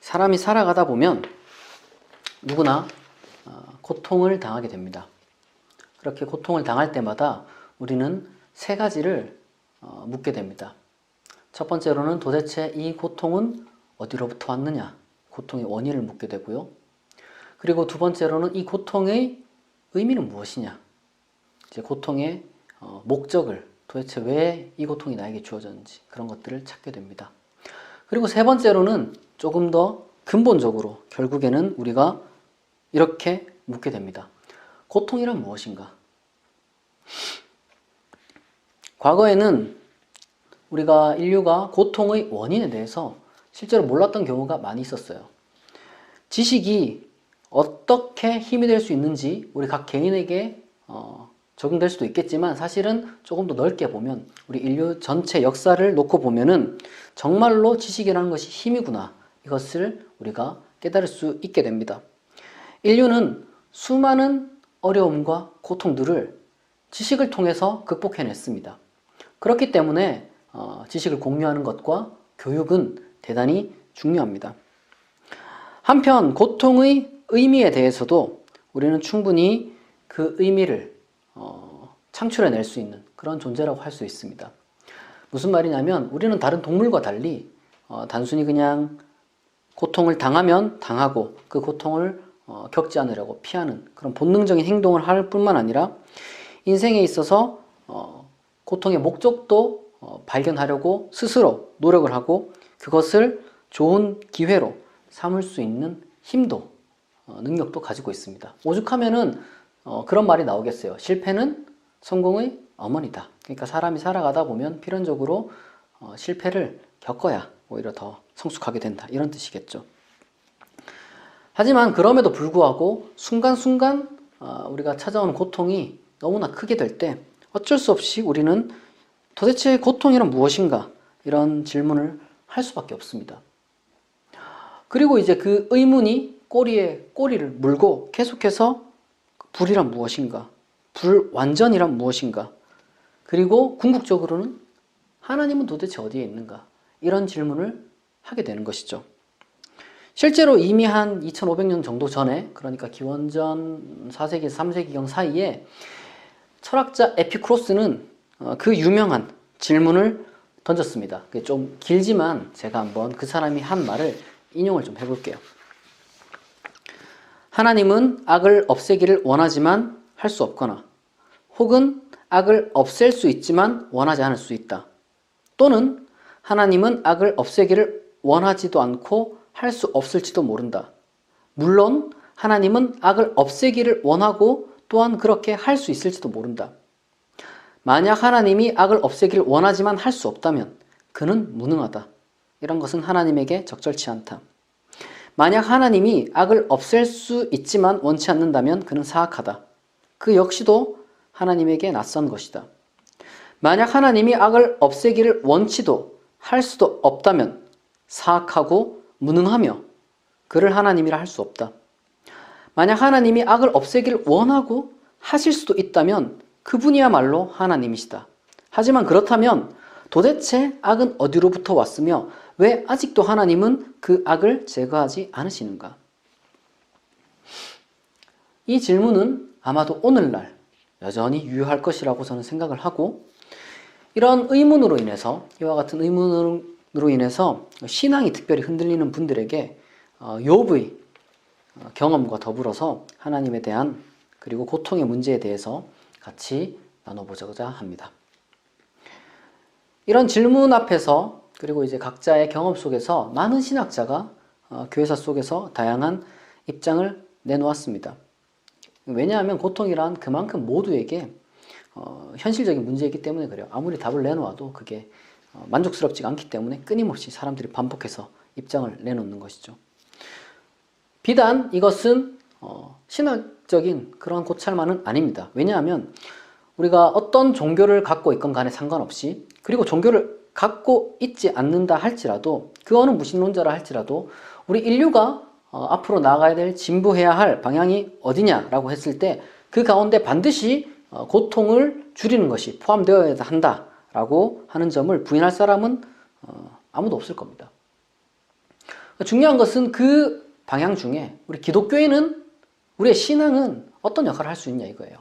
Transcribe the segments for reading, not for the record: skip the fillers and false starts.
사람이 살아가다 보면 누구나 고통을 당하게 됩니다. 그렇게 고통을 당할 때마다 우리는 세 가지를 묻게 됩니다. 첫 번째로는 도대체 이 고통은 어디로부터 왔느냐? 고통의 원인을 묻게 되고요. 그리고 두 번째로는 이 고통의 의미는 무엇이냐? 이제 고통의 목적을, 도대체 왜 이 고통이 나에게 주어졌는지 그런 것들을 찾게 됩니다. 그리고 세 번째로는 조금 더 근본적으로 결국에는 우리가 이렇게 묻게 됩니다. 고통이란 무엇인가? 과거에는 우리가 인류가 고통의 원인에 대해서 실제로 몰랐던 경우가 많이 있었어요. 지식이 어떻게 힘이 될 수 있는지 우리 각 개인에게 적용될 수도 있겠지만 사실은 조금 더 넓게 보면 우리 인류 전체 역사를 놓고 보면은 정말로 지식이라는 것이 힘이구나, 이것을 우리가 깨달을 수 있게 됩니다. 인류는 수많은 어려움과 고통들을 지식을 통해서 극복해냈습니다. 그렇기 때문에 지식을 공유하는 것과 교육은 대단히 중요합니다. 한편 고통의 의미에 대해서도 우리는 충분히 그 의미를 창출해낼 수 있는 그런 존재라고 할 수 있습니다. 무슨 말이냐면 우리는 다른 동물과 달리 단순히 그냥 고통을 당하면 당하고 그 고통을 겪지 않으려고 피하는 그런 본능적인 행동을 할 뿐만 아니라 인생에 있어서 고통의 목적도 발견하려고 스스로 노력을 하고 그것을 좋은 기회로 삼을 수 있는 힘도 능력도 가지고 있습니다. 오죽하면은 그런 말이 나오겠어요. 실패는 성공의 어머니다. 그러니까 사람이 살아가다 보면 필연적으로 실패를 겪어야 오히려 더 성숙하게 된다, 이런 뜻이겠죠. 하지만 그럼에도 불구하고 순간순간 우리가 찾아오는 고통이 너무나 크게 될 때 어쩔 수 없이 우리는 도대체 고통이란 무엇인가, 이런 질문을 할 수밖에 없습니다. 그리고 이제 그 의문이 꼬리에 꼬리를 물고 계속해서 불이란 무엇인가, 불완전이란 무엇인가, 그리고 궁극적으로는 하나님은 도대체 어디에 있는가, 이런 질문을 하게 되는 것이죠. 실제로 이미 한 2500년 정도 전에, 그러니까 기원전 4세기에서 3세기경 사이에 철학자 에피쿠로스는 그 유명한 질문을 던졌습니다. 좀 길지만 제가 한번 그 사람이 한 말을 인용을 좀 해볼게요. 하나님은 악을 없애기를 원하지만 할 수 없거나, 혹은 악을 없앨 수 있지만 원하지 않을 수 있다. 또는 하나님은 악을 없애기를 원하지도 않고 할 수 없을지도 모른다. 물론 하나님은 악을 없애기를 원하고 또한 그렇게 할 수 있을지도 모른다. 만약 하나님이 악을 없애기를 원하지만 할 수 없다면 그는 무능하다. 이런 것은 하나님에게 적절치 않다. 만약 하나님이 악을 없앨 수 있지만 원치 않는다면 그는 사악하다. 그 역시도 하나님에게 낯선 것이다. 만약 하나님이 악을 없애기를 원치도 할 수도 없다면 사악하고 무능하며 그를 하나님이라 할 수 없다. 만약 하나님이 악을 없애기를 원하고 하실 수도 있다면 그분이야말로 하나님이시다. 하지만 그렇다면 도대체 악은 어디로부터 왔으며 왜 아직도 하나님은 그 악을 제거하지 않으시는가? 이 질문은 아마도 오늘날 여전히 유효할 것이라고 저는 생각을 하고, 이런 의문으로 인해서, 이와 같은 의문으로 인해서 신앙이 특별히 흔들리는 분들에게 욥의 경험과 더불어서 하나님에 대한, 그리고 고통의 문제에 대해서 같이 나눠보자고자 합니다. 이런 질문 앞에서, 그리고 이제 각자의 경험 속에서 많은 신학자가 교회사 속에서 다양한 입장을 내놓았습니다. 왜냐하면 고통이란 그만큼 모두에게 현실적인 문제이기 때문에 그래요. 아무리 답을 내놓아도 그게 만족스럽지가 않기 때문에 끊임없이 사람들이 반복해서 입장을 내놓는 것이죠. 비단 이것은 신학적인 그런 고찰만은 아닙니다. 왜냐하면 우리가 어떤 종교를 갖고 있건 간에 상관없이, 그리고 종교를 갖고 있지 않는다 할지라도, 그 어느 무신론자라 할지라도 우리 인류가 앞으로 나아가야 될, 진보해야 할 방향이 어디냐라고 했을 때 그 가운데 반드시 고통을 줄이는 것이 포함되어야 한다라고 하는 점을 부인할 사람은 아무도 없을 겁니다. 중요한 것은 그 방향 중에 우리 기독교인은, 우리의 신앙은 어떤 역할을 할 수 있냐 이거예요.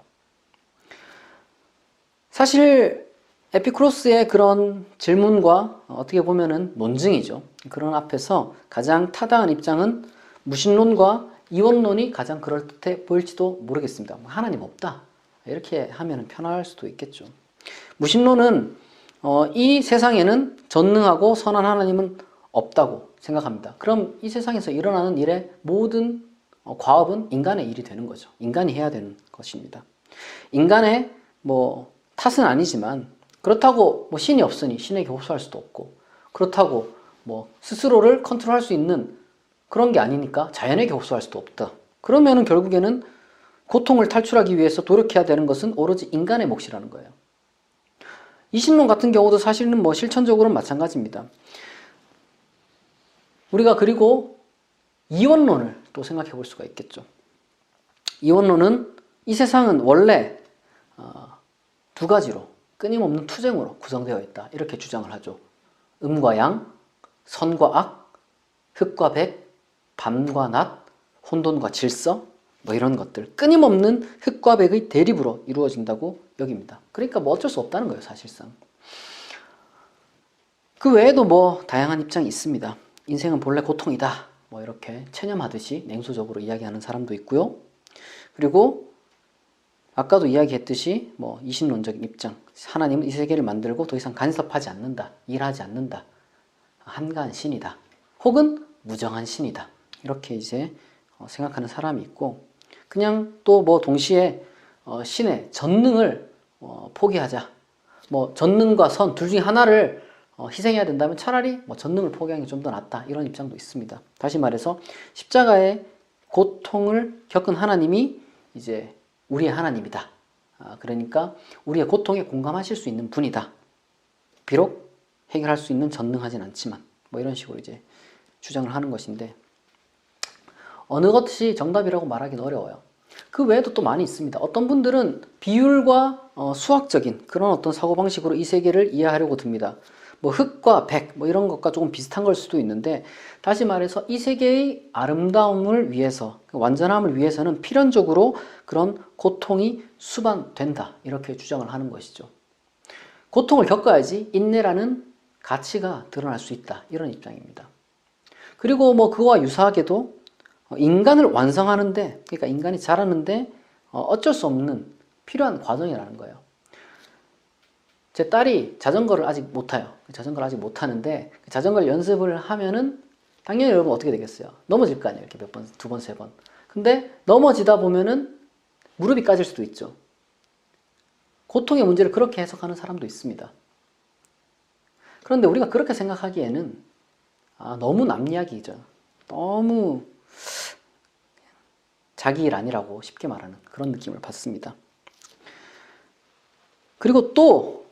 사실 에피쿠로스의 그런 질문과 어떻게 보면은 논증이죠. 그런 앞에서 가장 타당한 입장은 무신론과 이원론이 가장 그럴듯해 보일지도 모르겠습니다. 하나님 없다, 이렇게 하면 편할 수도 있겠죠. 무신론은 이 세상에는 전능하고 선한 하나님은 없다고 생각합니다. 그럼 이 세상에서 일어나는 일의 모든 과업은 인간의 일이 되는 거죠. 인간이 해야 되는 것입니다. 인간의 탓은 아니지만, 그렇다고 신이 없으니 신에게 호소할 수도 없고, 그렇다고 스스로를 컨트롤할 수 있는 그런 게 아니니까 자연에게 호소할 수도 없다. 그러면은 결국에는 고통을 탈출하기 위해서 노력해야 되는 것은 오로지 인간의 몫이라는 거예요. 이신론 같은 경우도 사실은 실천적으로는 마찬가지입니다. 우리가 그리고 이원론을 또 생각해 볼 수가 있겠죠. 이원론은 이 세상은 원래 두 가지로 끊임없는 투쟁으로 구성되어 있다, 이렇게 주장을 하죠. 음과 양, 선과 악, 흑과 백, 밤과 낮, 혼돈과 질서, 이런 것들, 끊임없는 흑과 백의 대립으로 이루어진다고 여깁니다. 그러니까 어쩔 수 없다는 거예요, 사실상. 그 외에도 다양한 입장이 있습니다. 인생은 본래 고통이다, 이렇게 체념하듯이 냉소적으로 이야기하는 사람도 있고요. 그리고 아까도 이야기했듯이 이신론적인 입장, 하나님은 이 세계를 만들고 더 이상 간섭하지 않는다, 일하지 않는다, 한가한 신이다, 혹은 무정한 신이다, 이렇게 이제 생각하는 사람이 있고, 그냥 또 동시에 신의 전능을 포기하자, 전능과 선 둘 중에 하나를 희생해야 된다면 차라리 전능을 포기하는 게 좀 더 낫다, 이런 입장도 있습니다. 다시 말해서 십자가의 고통을 겪은 하나님이 이제 우리의 하나님이다. 그러니까 우리의 고통에 공감하실 수 있는 분이다. 비록 해결할 수 있는 전능하진 않지만, 이런 식으로 이제 주장을 하는 것인데, 어느 것이 정답이라고 말하기는 어려워요. 그 외에도 또 많이 있습니다. 어떤 분들은 비율과 수학적인 그런 어떤 사고방식으로 이 세계를 이해하려고 듭니다. 흑과 백 이런 것과 조금 비슷한 걸 수도 있는데, 다시 말해서 이 세계의 아름다움을 위해서, 완전함을 위해서는 필연적으로 그런 고통이 수반된다, 이렇게 주장을 하는 것이죠. 고통을 겪어야지 인내라는 가치가 드러날 수 있다, 이런 입장입니다. 그리고 그거와 유사하게도 인간을 완성하는데, 그러니까 인간이 자라는데 어쩔 수 없는 필요한 과정이라는 거예요. 제 딸이 자전거를 아직 못 타요. 자전거를 아직 못 타는데, 자전거를 연습을 하면은 당연히 여러분 어떻게 되겠어요? 넘어질 거 아니에요. 이렇게 몇 번, 두 번, 세 번. 근데 넘어지다 보면은 무릎이 까질 수도 있죠. 고통의 문제를 그렇게 해석하는 사람도 있습니다. 그런데 우리가 그렇게 생각하기에는 너무 남 이야기죠. 너무 자기 일 아니라고 쉽게 말하는 그런 느낌을 받습니다. 그리고 또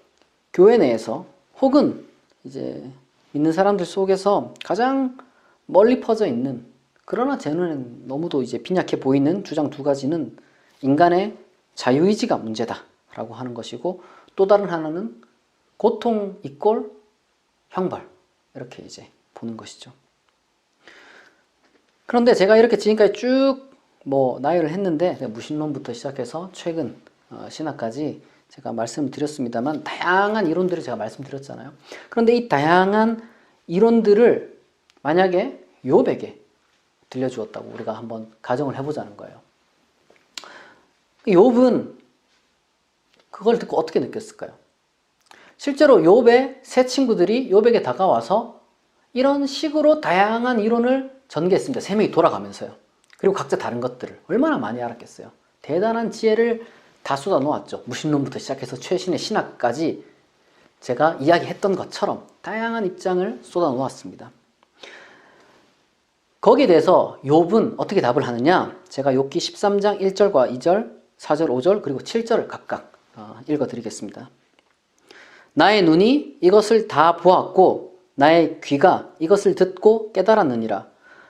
교회 내에서 혹은 이제 믿는 사람들 속에서 가장 멀리 퍼져 있는, 그러나 제 눈에는 너무도 이제 빈약해 보이는 주장 두 가지는 인간의 자유의지가 문제다라고 하는 것이고, 또 다른 하나는 고통 이꼴 형벌, 이렇게 이제 보는 것이죠. 그런데 제가 이렇게 지금까지 쭉 나열을 했는데, 무신론부터 시작해서 최근 신학까지 제가 말씀드렸습니다만, 다양한 이론들을 제가 말씀드렸잖아요. 그런데 이 다양한 이론들을 만약에 욥에게 들려주었다고 우리가 한번 가정을 해보자는 거예요. 욥은 그걸 듣고 어떻게 느꼈을까요? 실제로 욥의 세 친구들이 욥에게 다가와서 이런 식으로 다양한 이론을 전개했습니다. 세 명이 돌아가면서요. 그리고 각자 다른 것들을 얼마나 많이 알았겠어요. 대단한 지혜를 다 쏟아 놓았죠. 무신론부터 시작해서 최신의 신학까지 제가 이야기했던 것처럼 다양한 입장을 쏟아 놓았습니다. 거기에 대해서 욥은 어떻게 답을 하느냐? 제가 욥기 13장 1절과 2절, 4절, 5절, 그리고 7절을 각각 읽어드리겠습니다. 나의 눈이 이것을 다 보았고 나의 귀가 이것을 듣고 깨달았느니라.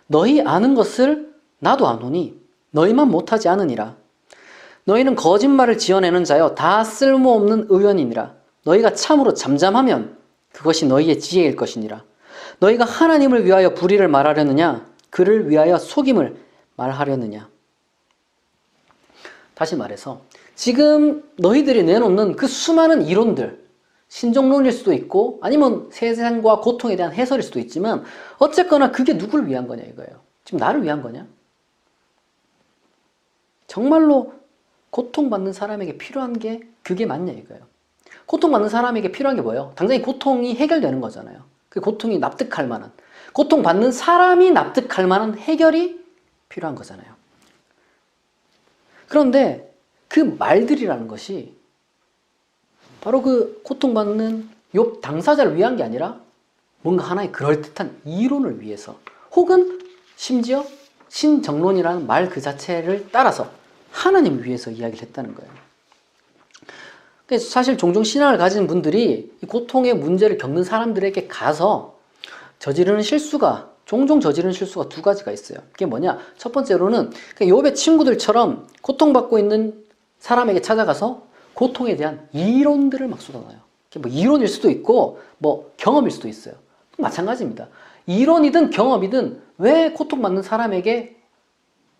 너희 아는 것을 나도 아노니 너희만 못하지 않으니라. 너희는 거짓말을 지어내는 자여 다 쓸모없는 의원이니라. 너희가 참으로 잠잠하면 그것이 너희의 지혜일 것이니라. 너희가 하나님을 위하여 불의를 말하려느냐? 그를 위하여 속임을 말하려느냐? 다시 말해서 지금 너희들이 내놓는 그 수많은 이론들, 신종론일 수도 있고 아니면 세상과 고통에 대한 해설일 수도 있지만 어쨌거나 그게 누구를 위한 거냐 이거예요. 지금 나를 위한 거냐? 정말로 고통받는 사람에게 필요한 게 그게 맞냐 이거예요. 고통받는 사람에게 필요한 게 뭐예요? 당장히 고통이 해결되는 거잖아요. 그 고통이 납득할 만한, 고통받는 사람이 납득할 만한 해결이 필요한 거잖아요. 그런데 그 말들이라는 것이 바로 그 고통받는 욥 당사자를 위한 게 아니라 뭔가 하나의 그럴듯한 이론을 위해서 혹은 심지어 신정론이라는 말 그 자체를 따라서 하나님을 위해서 이야기를 했다는 거예요. 그래서 사실 종종 신앙을 가진 분들이 이 고통의 문제를 겪는 사람들에게 가서 종종 저지르는 실수가 두 가지가 있어요. 그게 뭐냐? 첫 번째로는 욥의 친구들처럼 고통받고 있는 사람에게 찾아가서 고통에 대한 이론들을 막 쏟아놔요. 뭐 이론일 수도 있고 뭐 경험일 수도 있어요. 마찬가지입니다. 이론이든 경험이든 왜 고통받는 사람에게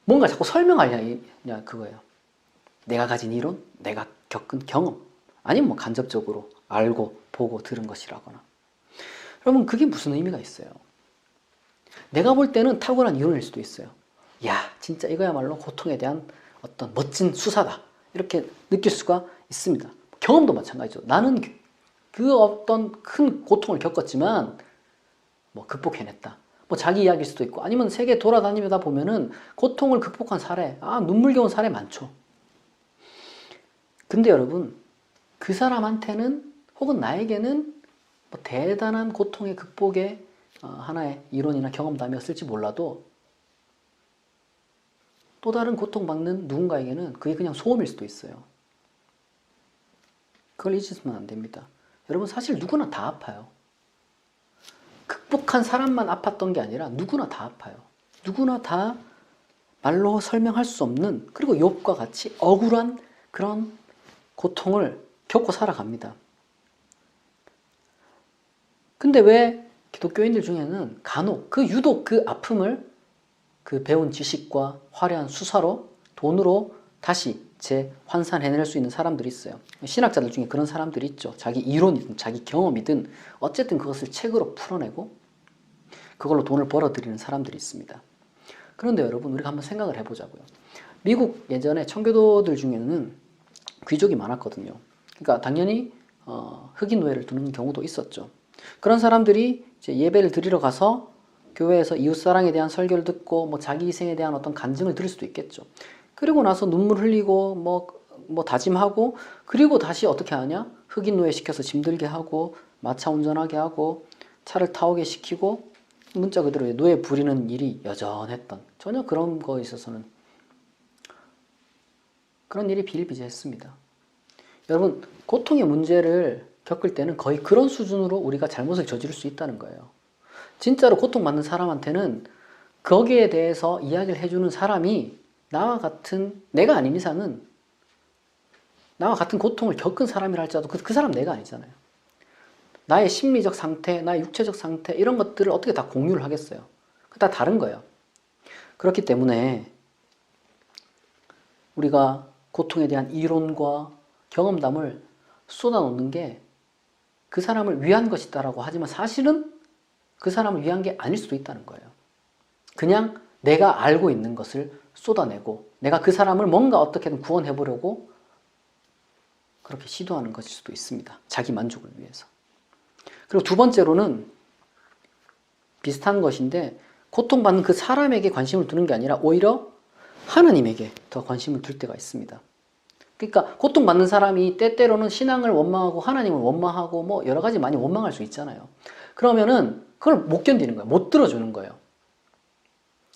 뭔가 자꾸 설명하냐 그거예요. 내가 가진 이론, 내가 겪은 경험, 아니면 뭐 간접적으로 알고 보고 들은 것이라거나. 여러분 그게 무슨 의미가 있어요? 내가 볼 때는 탁월한 이론일 수도 있어요. 야, 진짜 이거야말로 고통에 대한 어떤 멋진 수사다. 이렇게 느낄 수가 있습니다. 경험도 마찬가지죠. 나는 그 어떤 큰 고통을 겪었지만 뭐 극복해냈다. 뭐 자기 이야기일 수도 있고 아니면 세계 돌아다니다 보면은 고통을 극복한 사례, 눈물겨운 사례 많죠. 근데 여러분 그 사람한테는 혹은 나에게는 뭐 대단한 고통의 극복의 하나의 이론이나 경험담이었을지 몰라도 또 다른 고통받는 누군가에게는 그게 그냥 소음일 수도 있어요. 그걸 잊으시면 안 됩니다. 여러분 사실 누구나 다 아파요. 극복한 사람만 아팠던 게 아니라 누구나 다 아파요. 누구나 다 말로 설명할 수 없는 그리고 욥과 같이 억울한 그런 고통을 겪고 살아갑니다. 근데 왜 기독교인들 중에는 간혹 유독 그 아픔을 그 배운 지식과 화려한 수사로 돈으로 다시 재환산해낼 수 있는 사람들이 있어요. 신학자들 중에 그런 사람들이 있죠. 자기 이론이든 자기 경험이든 어쨌든 그것을 책으로 풀어내고 그걸로 돈을 벌어들이는 사람들이 있습니다. 그런데 여러분 우리가 한번 생각을 해보자고요. 미국 예전에 청교도들 중에는 귀족이 많았거든요. 그러니까 당연히 흑인 노예를 두는 경우도 있었죠. 그런 사람들이 이제 예배를 드리러 가서 교회에서 이웃사랑에 대한 설교를 듣고 뭐 자기 희생에 대한 어떤 간증을 들을 수도 있겠죠. 그리고 나서 눈물 흘리고 뭐 다짐하고 그리고 다시 어떻게 하냐? 흑인 노예 시켜서 짐들게 하고 마차 운전하게 하고 차를 타오게 시키고 문자 그대로 노예 부리는 일이 여전했던 전혀 그런 거에 있어서는 그런 일이 비일비재했습니다. 여러분 고통의 문제를 겪을 때는 거의 그런 수준으로 우리가 잘못을 저지를 수 있다는 거예요. 진짜로 고통받는 사람한테는 거기에 대해서 이야기를 해주는 사람이 나와 같은 내가 아닌 이상은 나와 같은 고통을 겪은 사람이라 할지라도 그 사람 내가 아니잖아요. 나의 심리적 상태, 나의 육체적 상태 이런 것들을 어떻게 다 공유를 하겠어요. 다 다른 거예요. 그렇기 때문에 우리가 고통에 대한 이론과 경험담을 쏟아놓는 게 그 사람을 위한 것이다라고 하지만 사실은 그 사람을 위한 게 아닐 수도 있다는 거예요. 그냥 내가 알고 있는 것을 쏟아내고 내가 그 사람을 뭔가 어떻게든 구원해보려고 그렇게 시도하는 것일 수도 있습니다. 자기 만족을 위해서. 그리고 두 번째로는 비슷한 것인데 고통받는 그 사람에게 관심을 두는 게 아니라 오히려 하나님에게 더 관심을 둘 때가 있습니다. 그러니까 고통받는 사람이 때때로는 신앙을 원망하고 하나님을 원망하고 뭐 여러 가지 많이 원망할 수 있잖아요. 그러면은 그걸 못 견디는 거예요. 못 들어주는 거예요.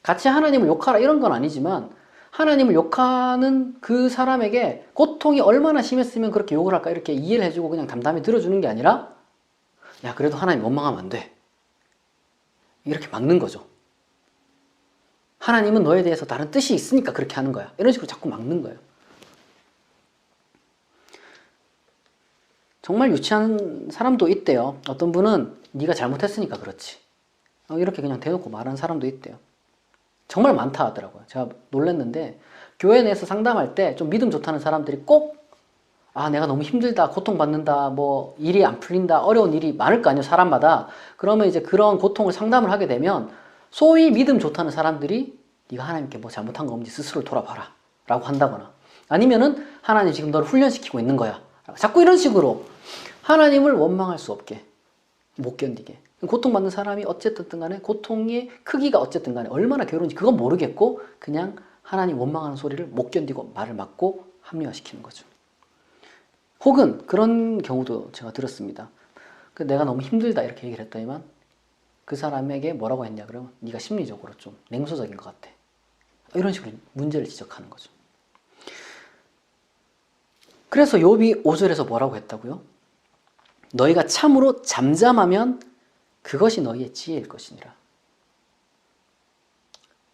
같이 하나님을 욕하라 이런 건 아니지만 하나님을 욕하는 그 사람에게 고통이 얼마나 심했으면 그렇게 욕을 할까 이렇게 이해를 해주고 그냥 담담히 들어주는 게 아니라 야 그래도 하나님 원망하면 안 돼. 이렇게 막는 거죠. 하나님은 너에 대해서 다른 뜻이 있으니까 그렇게 하는 거야. 이런 식으로 자꾸 막는 거예요. 정말 유치한 사람도 있대요. 어떤 분은 네가 잘못했으니까 그렇지. 이렇게 그냥 대놓고 말하는 사람도 있대요. 정말 많다 하더라고요. 제가 놀랐는데 교회 내에서 상담할 때 좀 믿음 좋다는 사람들이 꼭 내가 너무 힘들다, 고통받는다, 뭐 일이 안 풀린다, 어려운 일이 많을 거 아니에요, 사람마다. 그러면 이제 그런 고통을 상담을 하게 되면 소위 믿음 좋다는 사람들이 네가 하나님께 뭐 잘못한 거 없는지 스스로 돌아봐라 라고 한다거나, 아니면은 하나님 지금 너를 훈련시키고 있는 거야. 자꾸 이런 식으로 하나님을 원망할 수 없게, 못 견디게. 고통받는 사람이 어쨌든 간에 고통의 크기가 어쨌든 간에 얼마나 괴로운지 그건 모르겠고 그냥 하나님 원망하는 소리를 못 견디고 말을 막고 합리화시키는 거죠. 혹은 그런 경우도 제가 들었습니다. 내가 너무 힘들다 이렇게 얘기를 했더니만 그 사람에게 뭐라고 했냐 그러면 네가 심리적으로 좀 냉소적인 것 같아. 이런 식으로 문제를 지적하는 거죠. 그래서 욥이 5절에서 뭐라고 했다고요? 너희가 참으로 잠잠하면 그것이 너희의 지혜일 것이니라.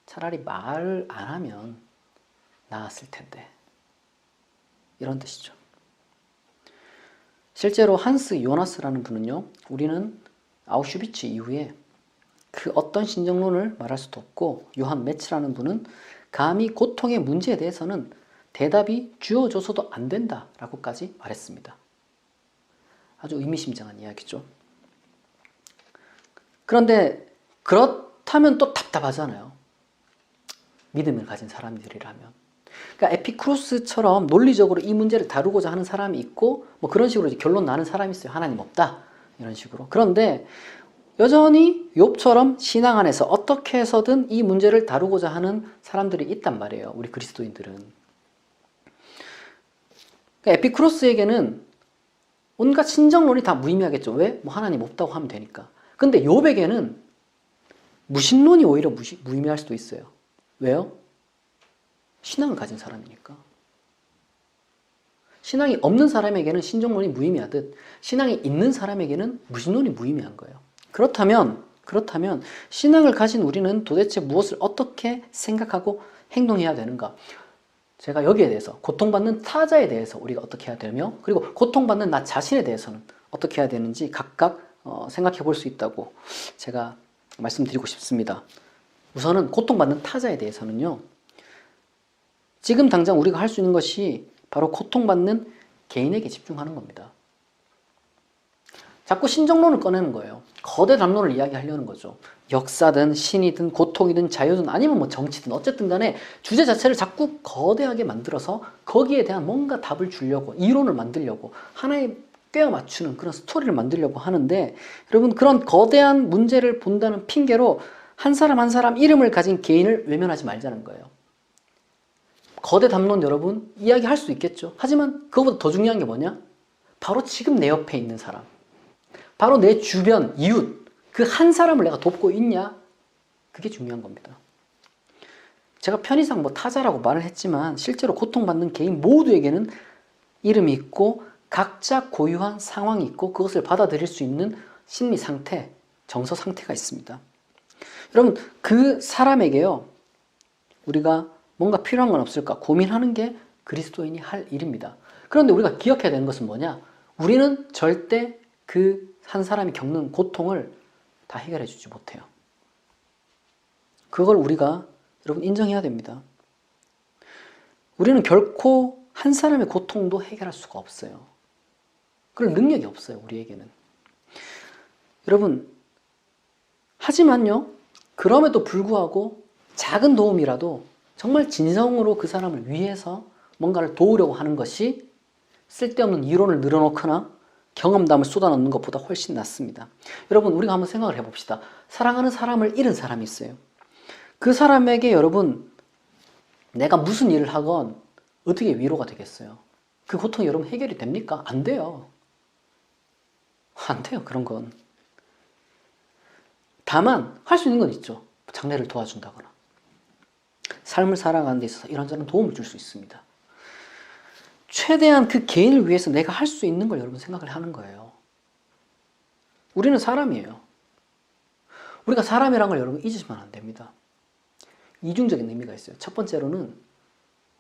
차라리 말을 안 하면 나았을 텐데. 이런 뜻이죠. 실제로 한스 요나스라는 분은요, 우리는 아우슈비츠 이후에 그 어떤 신정론을 말할 수도 없고, 요한 메츠라는 분은 감히 고통의 문제에 대해서는 대답이 주어져서도 안 된다라고까지 말했습니다. 아주 의미심장한 이야기죠. 그런데 그렇다면 또 답답하잖아요. 믿음을 가진 사람들이라면. 그러니까 에피쿠로스처럼 논리적으로 이 문제를 다루고자 하는 사람이 있고 뭐 그런 식으로 이제 결론 나는 사람이 있어요. 하나님 없다. 이런 식으로. 그런데 여전히 욥처럼 신앙 안에서 어떻게 해서든 이 문제를 다루고자 하는 사람들이 있단 말이에요. 우리 그리스도인들은. 그러니까 에피쿠로스에게는 온갖 신정론이 다 무의미하겠죠. 왜? 뭐 하나님 없다고 하면 되니까. 근데 욥에게는 무신론이 오히려 무의미할 수도 있어요. 왜요? 신앙을 가진 사람이니까. 신앙이 없는 사람에게는 신정론이 무의미하듯 신앙이 있는 사람에게는 무신론이 무의미한 거예요. 그렇다면 신앙을 가진 우리는 도대체 무엇을 어떻게 생각하고 행동해야 되는가? 제가 여기에 대해서 고통받는 타자에 대해서 우리가 어떻게 해야 되며 그리고 고통받는 나 자신에 대해서는 어떻게 해야 되는지 각각 생각해 볼 수 있다고 제가 말씀드리고 싶습니다. 우선은 고통받는 타자에 대해서는요. 지금 당장 우리가 할 수 있는 것이 바로 고통받는 개인에게 집중하는 겁니다. 자꾸 신정론을 꺼내는 거예요. 거대 담론을 이야기하려는 거죠. 역사든 신이든 고통이든 자유든 아니면 뭐 정치든 어쨌든 간에 주제 자체를 자꾸 거대하게 만들어서 거기에 대한 뭔가 답을 주려고 이론을 만들려고 하나의 꿰어 맞추는 그런 스토리를 만들려고 하는데 여러분 그런 거대한 문제를 본다는 핑계로 한 사람 한 사람 이름을 가진 개인을 외면하지 말자는 거예요. 거대 담론 여러분 이야기할 수 있겠죠. 하지만 그것보다 더 중요한 게 뭐냐? 바로 지금 내 옆에 있는 사람. 바로 내 주변, 이웃, 그 한 사람을 내가 돕고 있냐? 그게 중요한 겁니다. 제가 편의상 뭐 타자라고 말을 했지만 실제로 고통받는 개인 모두에게는 이름이 있고 각자 고유한 상황이 있고 그것을 받아들일 수 있는 심리 상태, 정서 상태가 있습니다. 여러분 그 사람에게요. 우리가 뭔가 필요한 건 없을까 고민하는 게 그리스도인이 할 일입니다. 그런데 우리가 기억해야 되는 것은 뭐냐? 우리는 절대 그 한 사람이 겪는 고통을 다 해결해 주지 못해요. 그걸 우리가 여러분 인정해야 됩니다. 우리는 결코 한 사람의 고통도 해결할 수가 없어요. 그럴 능력이 없어요. 우리에게는. 여러분 하지만요. 그럼에도 불구하고 작은 도움이라도 정말 진성으로 그 사람을 위해서 뭔가를 도우려고 하는 것이 쓸데없는 이론을 늘어놓거나 경험담을 쏟아넣는 것보다 훨씬 낫습니다. 여러분 우리가 한번 생각을 해봅시다. 사랑하는 사람을 잃은 사람이 있어요. 그 사람에게 여러분 내가 무슨 일을 하건 어떻게 위로가 되겠어요? 그 고통이 여러분 해결이 됩니까? 안 돼요. 안 돼요. 그런 건. 다만 할 수 있는 건 있죠. 장례를 도와준다거나 삶을 살아가는 데 있어서 이런저런 도움을 줄 수 있습니다. 최대한 그 개인을 위해서 내가 할 수 있는 걸 여러분 생각을 하는 거예요. 우리는 사람이에요. 우리가 사람이라는 걸 여러분 잊으시면 안 됩니다. 이중적인 의미가 있어요. 첫 번째로는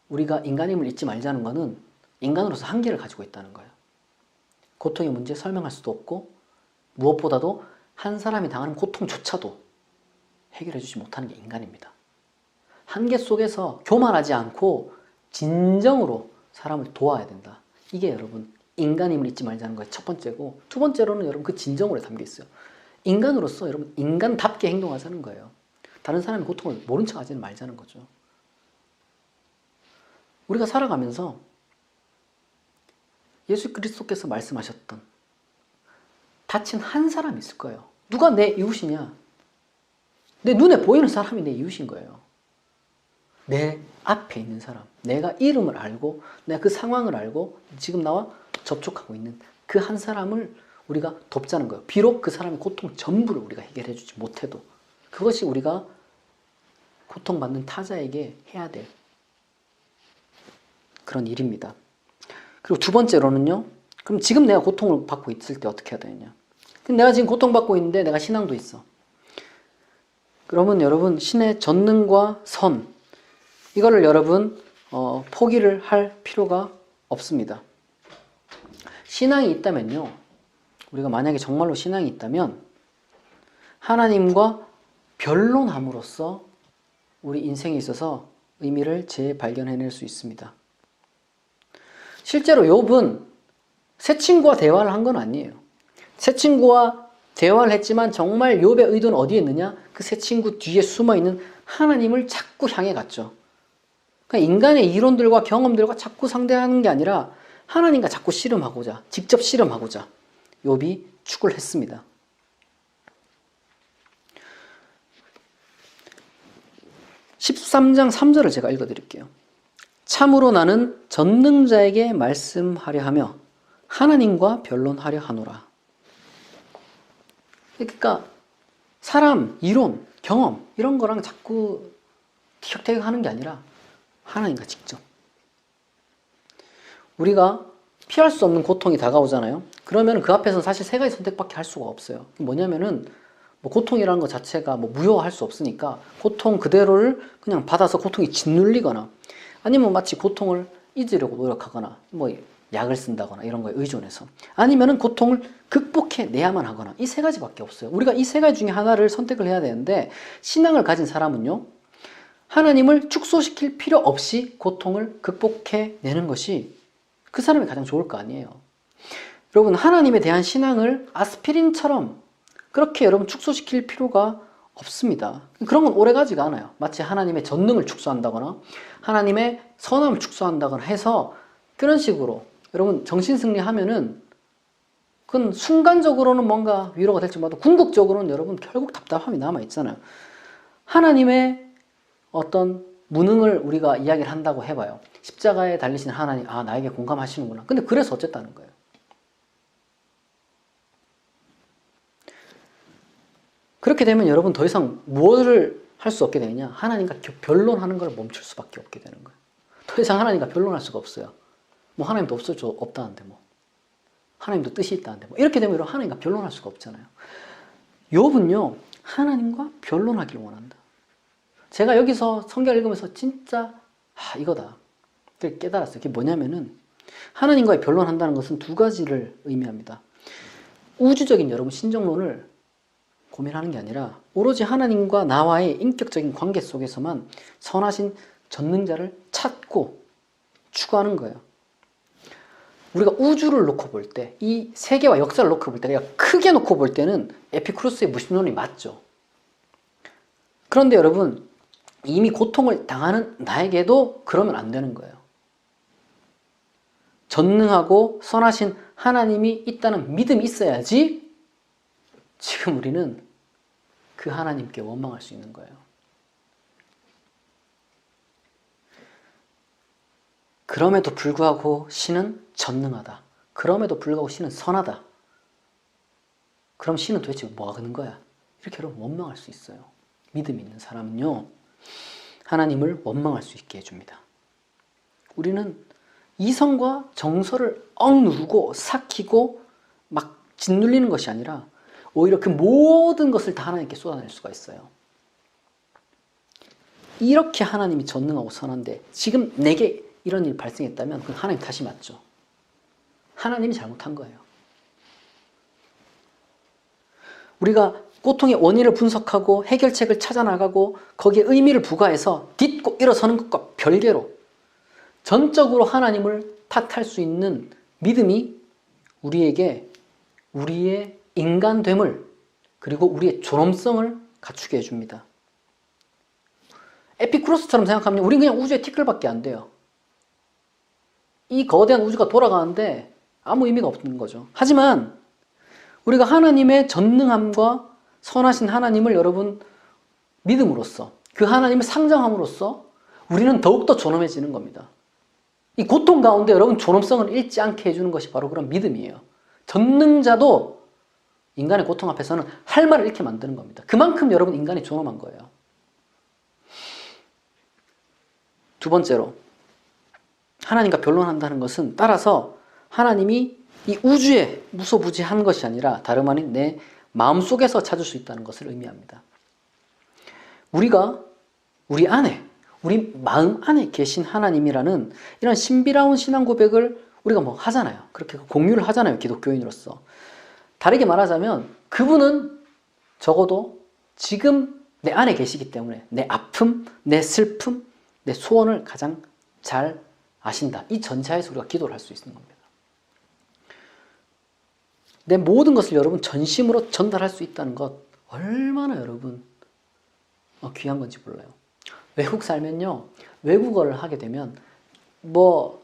우리가 인간임을 잊지 말자는 것은 인간으로서 한계를 가지고 있다는 거예요. 고통의 문제 설명할 수도 없고 무엇보다도 한 사람이 당하는 고통조차도 해결해 주지 못하는 게 인간입니다. 한계 속에서 교만하지 않고 진정으로 사람을 도와야 된다. 이게 여러분 인간임을 잊지 말자는 거예요. 첫 번째고, 두 번째로는 여러분 그 진정으로 담겨 있어요. 인간으로서 여러분 인간답게 행동하자는 거예요. 다른 사람의 고통을 모른 척 하지는 말자는 거죠. 우리가 살아가면서 예수 그리스도께서 말씀하셨던 다친 한 사람이 있을 거예요. 누가 내 이웃이냐? 내 눈에 보이는 사람이 내 이웃인 거예요. 내 앞에 있는 사람, 내가 이름을 알고 내가 그 상황을 알고 지금 나와 접촉하고 있는 그 한 사람을 우리가 돕자는 거예요. 비록 그 사람의 고통 전부를 우리가 해결해 주지 못해도 그것이 우리가 고통받는 타자에게 해야 될 그런 일입니다. 그리고 두 번째로는요, 그럼 지금 내가 고통을 받고 있을 때 어떻게 해야 되느냐? 내가 지금 고통받고 있는데 내가 신앙도 있어. 그러면 여러분 신의 전능과 선 이거를 여러분 포기를 할 필요가 없습니다. 신앙이 있다면요, 우리가 만약에 정말로 신앙이 있다면 하나님과 변론함으로써 우리 인생에 있어서 의미를 재발견해낼 수 있습니다. 실제로 욥은 새 친구와 대화를 한 건 아니에요. 새 친구와 대화를 했지만 정말 욥의 의도는 어디에 있느냐? 그 새 친구 뒤에 숨어있는 하나님을 자꾸 향해 갔죠. 그러니까 인간의 이론들과 경험들과 자꾸 상대하는 게 아니라 하나님과 자꾸 씨름하고자, 직접 씨름하고자 욥이 축을 했습니다. (13장 3절을) 제가 읽어드릴게요. 참으로 나는 전능자에게 말씀하려 하며 하나님과 변론하려 하노라. 그러니까 사람, 이론, 경험 이런 거랑 자꾸 티격태격하는 게 아니라 하나님과 직접. 우리가 피할 수 없는 고통이 다가오잖아요. 그러면 그 앞에서는 사실 세 가지 선택밖에 할 수가 없어요. 뭐냐면은 고통이라는 것 자체가 무효화할 수 없으니까 고통 그대로를 그냥 받아서 고통이 짓눌리거나 아니면 마치 고통을 잊으려고 노력하거나 약을 쓴다거나 이런 거에 의존해서 아니면은 고통을 극복해내야만 하거나 이 세 가지밖에 없어요. 우리가 이 세 가지 중에 하나를 선택을 해야 되는데 신앙을 가진 사람은요, 하나님을 축소시킬 필요 없이 고통을 극복해내는 것이 그 사람이 가장 좋을 거 아니에요. 여러분 하나님에 대한 신앙을 아스피린처럼 그렇게 여러분 축소시킬 필요가 없습니다. 그런 건 오래가지가 않아요. 마치 하나님의 전능을 축소한다거나 하나님의 선함을 축소한다거나 해서 그런 식으로 여러분 정신승리하면은 그건 순간적으로는 뭔가 위로가 될지 몰라도 궁극적으로는 여러분 결국 답답함이 남아있잖아요. 하나님의 어떤 무능을 우리가 이야기를 한다고 해봐요. 십자가에 달리신 하나님, 아 나에게 공감하시는구나. 근데 그래서 어쨌다는 거예요. 그렇게 되면 여러분 더 이상 무엇을 할 수 없게 되느냐? 하나님과 변론하는 걸 멈출 수밖에 없게 되는 거예요. 더 이상 하나님과 변론할 수가 없어요. 하나님도 없다는데 하나님도 뜻이 있다는데 이렇게 되면 하나님과 변론할 수가 없잖아요. 욥은요 하나님과 변론하기를 원한다. 제가 여기서 성경 읽으면서 진짜 이거다 깨달았어요. 그게 뭐냐면은 하나님과의 변론한다는 것은 두 가지를 의미합니다. 우주적인 여러분 신정론을 고민하는 게 아니라 오로지 하나님과 나와의 인격적인 관계 속에서만 선하신 전능자를 찾고 추구하는 거예요. 우리가 우주를 놓고 볼 때, 이 세계와 역사를 놓고 볼 때, 우리가 크게 놓고 볼 때는 에피쿠로스의 무신론이 맞죠. 그런데 여러분, 이미 고통을 당하는 나에게도 그러면 안 되는 거예요. 전능하고 선하신 하나님이 있다는 믿음이 있어야지 지금 우리는 그 하나님께 원망할 수 있는 거예요. 그럼에도 불구하고 신은 전능하다. 그럼에도 불구하고 신은 선하다. 그럼 신은 도대체 뭐 하는 거야? 이렇게 여러분 원망할 수 있어요. 믿음 있는 사람은요, 하나님을 원망할 수 있게 해줍니다. 우리는 이성과 정서를 억누르고 삭히고 막 짓눌리는 것이 아니라 오히려 그 모든 것을 다 하나님께 쏟아낼 수가 있어요. 이렇게 하나님이 전능하고 선한데 지금 내게 이런 일이 발생했다면 그건 하나님 탓이 맞죠. 하나님이 잘못한 거예요. 우리가 고통의 원인을 분석하고 해결책을 찾아나가고 거기에 의미를 부과해서 딛고 일어서는 것과 별개로 전적으로 하나님을 탓할 수 있는 믿음이 우리에게 우리의 인간됨을 그리고 우리의 존엄성을 갖추게 해줍니다. 에피쿠로스처럼 생각하면 우린 그냥 우주의 티끌밖에 안 돼요. 이 거대한 우주가 돌아가는데 아무 의미가 없는 거죠. 하지만 우리가 하나님의 전능함과 선하신 하나님을 여러분 믿음으로써 그 하나님을 상정함으로써 우리는 더욱더 존엄해지는 겁니다. 이 고통 가운데 여러분 존엄성을 잃지 않게 해주는 것이 바로 그런 믿음이에요. 전능자도 인간의 고통 앞에서는 할 말을 잃게 만드는 겁니다. 그만큼 여러분 인간이 존엄한 거예요. 두 번째로 하나님과 변론한다는 것은 따라서 하나님이 이 우주에 무소부지한 것이 아니라 다름 아닌 내 마음속에서 찾을 수 있다는 것을 의미합니다. 우리가 우리 안에, 우리 마음 안에 계신 하나님이라는 이런 신비로운 신앙 고백을 우리가 뭐 하잖아요. 그렇게 공유를 하잖아요. 기독교인으로서. 다르게 말하자면 그분은 적어도 지금 내 안에 계시기 때문에 내 아픔, 내 슬픔, 내 소원을 가장 잘 아신다. 이 전제하에서 우리가 기도를 할 수 있는 겁니다. 내 모든 것을 여러분 전심으로 전달할 수 있다는 것 얼마나 여러분 귀한 건지 몰라요. 외국 살면요. 외국어를 하게 되면 뭐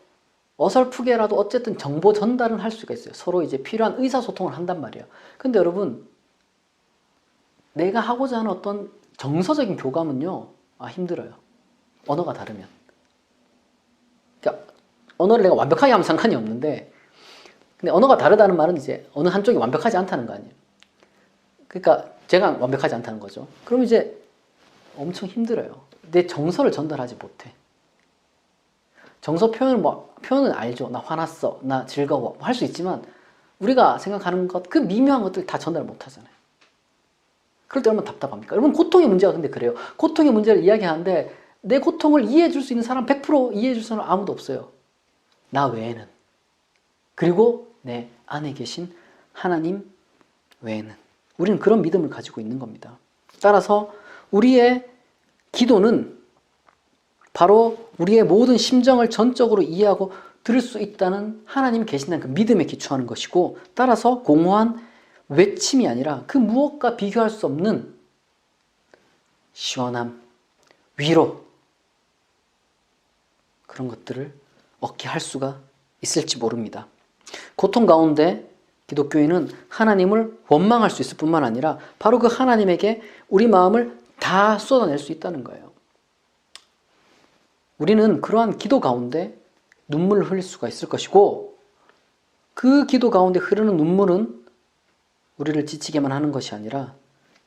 어설프게라도 어쨌든 정보 전달은 할 수가 있어요. 서로 이제 필요한 의사소통을 한단 말이에요. 근데 여러분 내가 하고자 하는 어떤 정서적인 교감은요. 힘들어요. 언어가 다르면. 그러니까 언어를 내가 완벽하게 하면 상관이 없는데 근데 언어가 다르다는 말은 이제 어느 한쪽이 완벽하지 않다는 거 아니에요. 그러니까 제가 완벽하지 않다는 거죠. 그럼 이제 엄청 힘들어요. 내 정서를 전달하지 못해. 정서 표현을 표현은 알죠. 나 화났어, 나 즐거워 할 수 있지만 우리가 생각하는 것, 그 미묘한 것들 다 전달 못 하잖아요. 그럴 때 얼마나 답답합니까? 여러분 고통의 문제가 근데 그래요. 고통의 문제를 이야기하는데 내 고통을 이해해 줄 수 있는 사람 100% 이해해 줄 사람 아무도 없어요. 나 외에는. 그리고 내 안에 계신 하나님 외에는. 우리는 그런 믿음을 가지고 있는 겁니다. 따라서 우리의 기도는 바로 우리의 모든 심정을 전적으로 이해하고 들을 수 있다는 하나님이 계신다는 그 믿음에 기초하는 것이고 따라서 공허한 외침이 아니라 그 무엇과 비교할 수 없는 시원함, 위로 그런 것들을 얻게 할 수가 있을지 모릅니다. 고통 가운데 기독교인은 하나님을 원망할 수 있을 뿐만 아니라 바로 그 하나님에게 우리 마음을 다 쏟아낼 수 있다는 거예요. 우리는 그러한 기도 가운데 눈물을 흘릴 수가 있을 것이고 그 기도 가운데 흐르는 눈물은 우리를 지치게만 하는 것이 아니라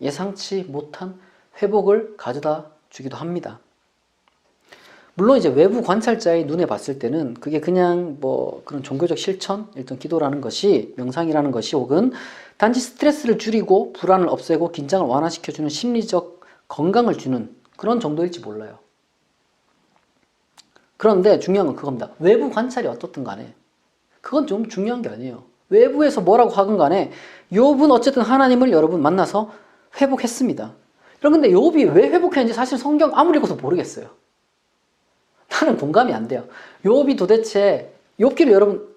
예상치 못한 회복을 가져다 주기도 합니다. 물론 이제 외부 관찰자의 눈에 봤을 때는 그게 그냥 뭐 그런 종교적 실천, 일단 기도라는 것이, 명상이라는 것이 혹은 단지 스트레스를 줄이고 불안을 없애고 긴장을 완화시켜주는 심리적 건강을 주는 그런 정도일지 몰라요. 그런데 중요한 건 그겁니다. 외부 관찰이 어떻든 간에 그건 좀 중요한 게 아니에요. 외부에서 뭐라고 하건 간에 욥은 어쨌든 하나님을 여러분 만나서 회복했습니다. 여러분 근데 욥이 왜 회복했는지 사실 성경 아무리 읽어도 모르겠어요. 나는 공감이 안 돼요. 욥이 도대체 욥기를 여러분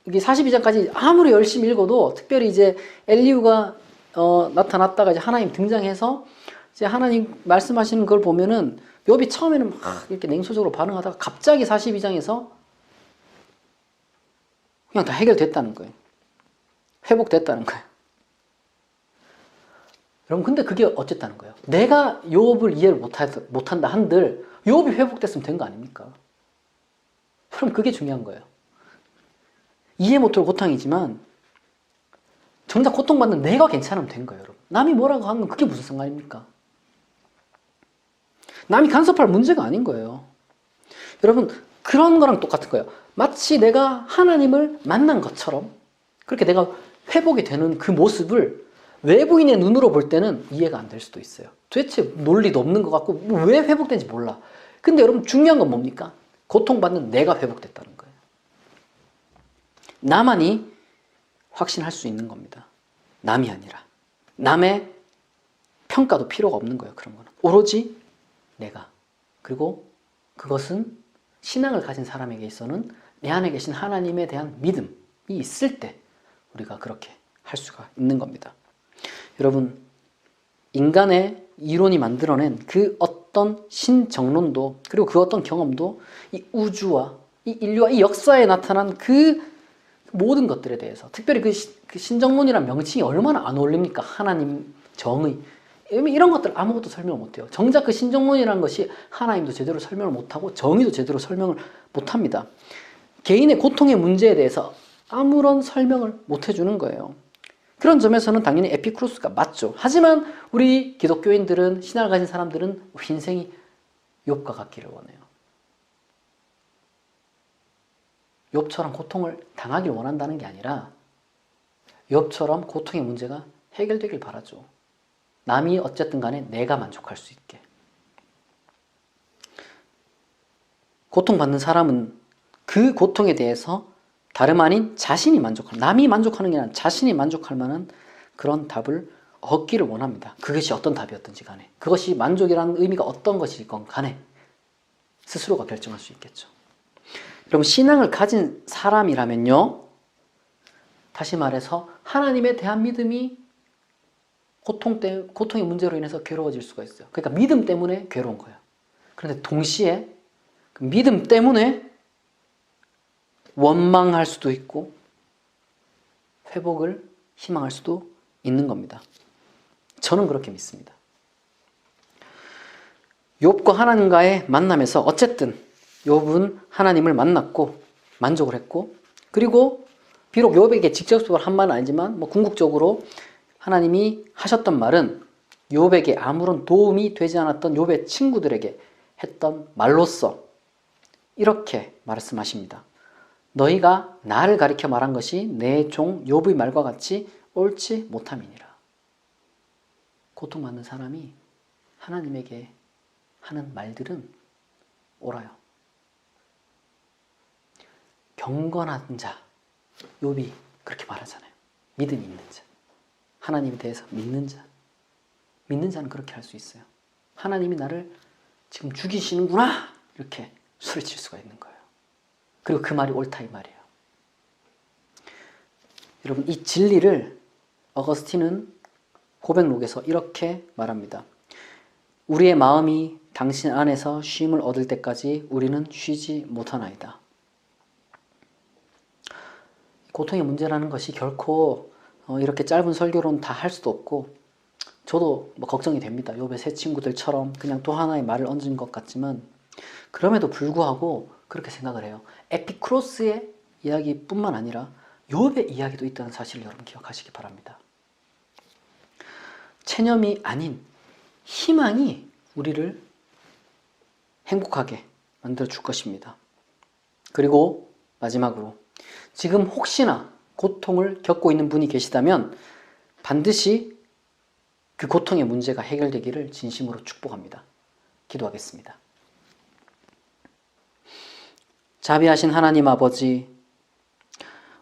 이게 42장까지 아무리 열심히 읽어도 특별히 이제 엘리후가 나타났다가 이제 하나님 등장해서 이제 하나님 말씀하시는 걸 보면은 욥이 처음에는 막 이렇게 냉소적으로 반응하다가 갑자기 42장에서 그냥 다 해결됐다는 거예요. 회복됐다는 거예요. 여러분 근데 그게 어쨌다는 거예요. 내가 욥을 이해를 못한다 한들 욥이 회복됐으면 된 거 아닙니까? 그럼 그게 중요한 거예요. 이해 못할 고통이지만 정작 고통받는 내가 괜찮으면 된 거예요. 여러분. 남이 뭐라고 하면 그게 무슨 상관입니까? 남이 간섭할 문제가 아닌 거예요. 여러분 그런 거랑 똑같은 거예요. 마치 내가 하나님을 만난 것처럼 그렇게 내가 회복이 되는 그 모습을 외부인의 눈으로 볼 때는 이해가 안 될 수도 있어요. 도대체 논리도 없는 것 같고 왜 회복된지 몰라. 근데 여러분 중요한 건 뭡니까? 고통받는 내가 회복됐다는 거예요. 나만이 확신할 수 있는 겁니다. 남이 아니라. 남의 평가도 필요가 없는 거예요. 그런 거는 오로지 내가, 그리고 그것은 신앙을 가진 사람에게 있어서는 내 안에 계신 하나님에 대한 믿음이 있을 때 우리가 그렇게 할 수가 있는 겁니다. 여러분, 인간의 이론이 만들어낸 그 어떤 신정론도, 그리고 그 어떤 경험도 이 우주와 이 인류와 이 역사에 나타난 그 모든 것들에 대해서, 특별히 그 신정론이라는 명칭이 얼마나 안 어울립니까? 하나님, 정의, 이런 것들 아무것도 설명을 못해요. 정작 그 신정론이라는 것이 하나님도 제대로 설명을 못하고 정의도 제대로 설명을 못합니다. 개인의 고통의 문제에 대해서 아무런 설명을 못 해주는 거예요. 그런 점에서는 당연히 에피쿠로스가 맞죠. 하지만 우리 기독교인들은, 신앙을 가진 사람들은 인생이 욥과 같기를 원해요. 욥처럼 고통을 당하길 원한다는 게 아니라 욥처럼 고통의 문제가 해결되길 바라죠. 남이 어쨌든 간에 내가 만족할 수 있게. 고통받는 사람은 그 고통에 대해서 다름 아닌 자신이 만족할, 남이 만족하는 게 아니라 자신이 만족할 만한 그런 답을 얻기를 원합니다. 그것이 어떤 답이었든지 간에, 그것이 만족이라는 의미가 어떤 것이건 간에 스스로가 결정할 수 있겠죠. 여러분, 신앙을 가진 사람이라면요, 다시 말해서 하나님에 대한 믿음이 고통의 문제로 인해서 괴로워질 수가 있어요. 그러니까 믿음 때문에 괴로운 거예요. 그런데 동시에 그 믿음 때문에 원망할 수도 있고 회복을 희망할 수도 있는 겁니다. 저는 그렇게 믿습니다. 욥과 하나님과의 만남에서 어쨌든 욥은 하나님을 만났고 만족을 했고, 그리고 비록 욥에게 직접적으로 한 말은 아니지만 궁극적으로 하나님이 하셨던 말은 욥에게 아무런 도움이 되지 않았던 욥의 친구들에게 했던 말로써 이렇게 말씀하십니다. 너희가 나를 가리켜 말한 것이 내 종 욥의 말과 같이 옳지 못함이니라. 고통받는 사람이 하나님에게 하는 말들은 옳아요. 경건한 자, 욥이 그렇게 말하잖아요. 믿음이 있는 자, 하나님에 대해서 믿는 자, 믿는 자는 그렇게 할 수 있어요. 하나님이 나를 지금 죽이시는구나, 이렇게 소리칠 수가 있는 거예요. 그리고 그 말이 옳다, 이 말이에요. 여러분, 이 진리를 어거스틴은 고백록에서 이렇게 말합니다. 우리의 마음이 당신 안에서 쉼을 얻을 때까지 우리는 쉬지 못하나이다. 고통의 문제라는 것이 결코 이렇게 짧은 설교로는 다 할 수도 없고, 저도 걱정이 됩니다. 욥의 세 친구들처럼 그냥 또 하나의 말을 얹은 것 같지만, 그럼에도 불구하고 그렇게 생각을 해요. 에피쿠로스의 이야기뿐만 아니라 욥의 이야기도 있다는 사실을 여러분 기억하시기 바랍니다. 체념이 아닌 희망이 우리를 행복하게 만들어 줄 것입니다. 그리고 마지막으로, 지금 혹시나 고통을 겪고 있는 분이 계시다면 반드시 그 고통의 문제가 해결되기를 진심으로 축복합니다. 기도하겠습니다. 자비하신 하나님 아버지,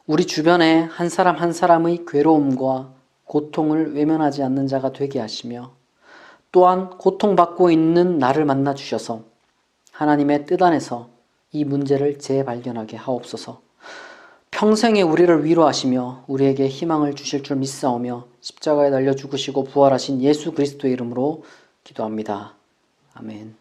우리 주변에 한 사람 한 사람의 괴로움과 고통을 외면하지 않는 자가 되게 하시며, 또한 고통받고 있는 나를 만나 주셔서 하나님의 뜻 안에서 이 문제를 재발견하게 하옵소서. 평생에 우리를 위로하시며 우리에게 희망을 주실 줄 믿사오며 십자가에 달려 죽으시고 부활하신 예수 그리스도의 이름으로 기도합니다. 아멘.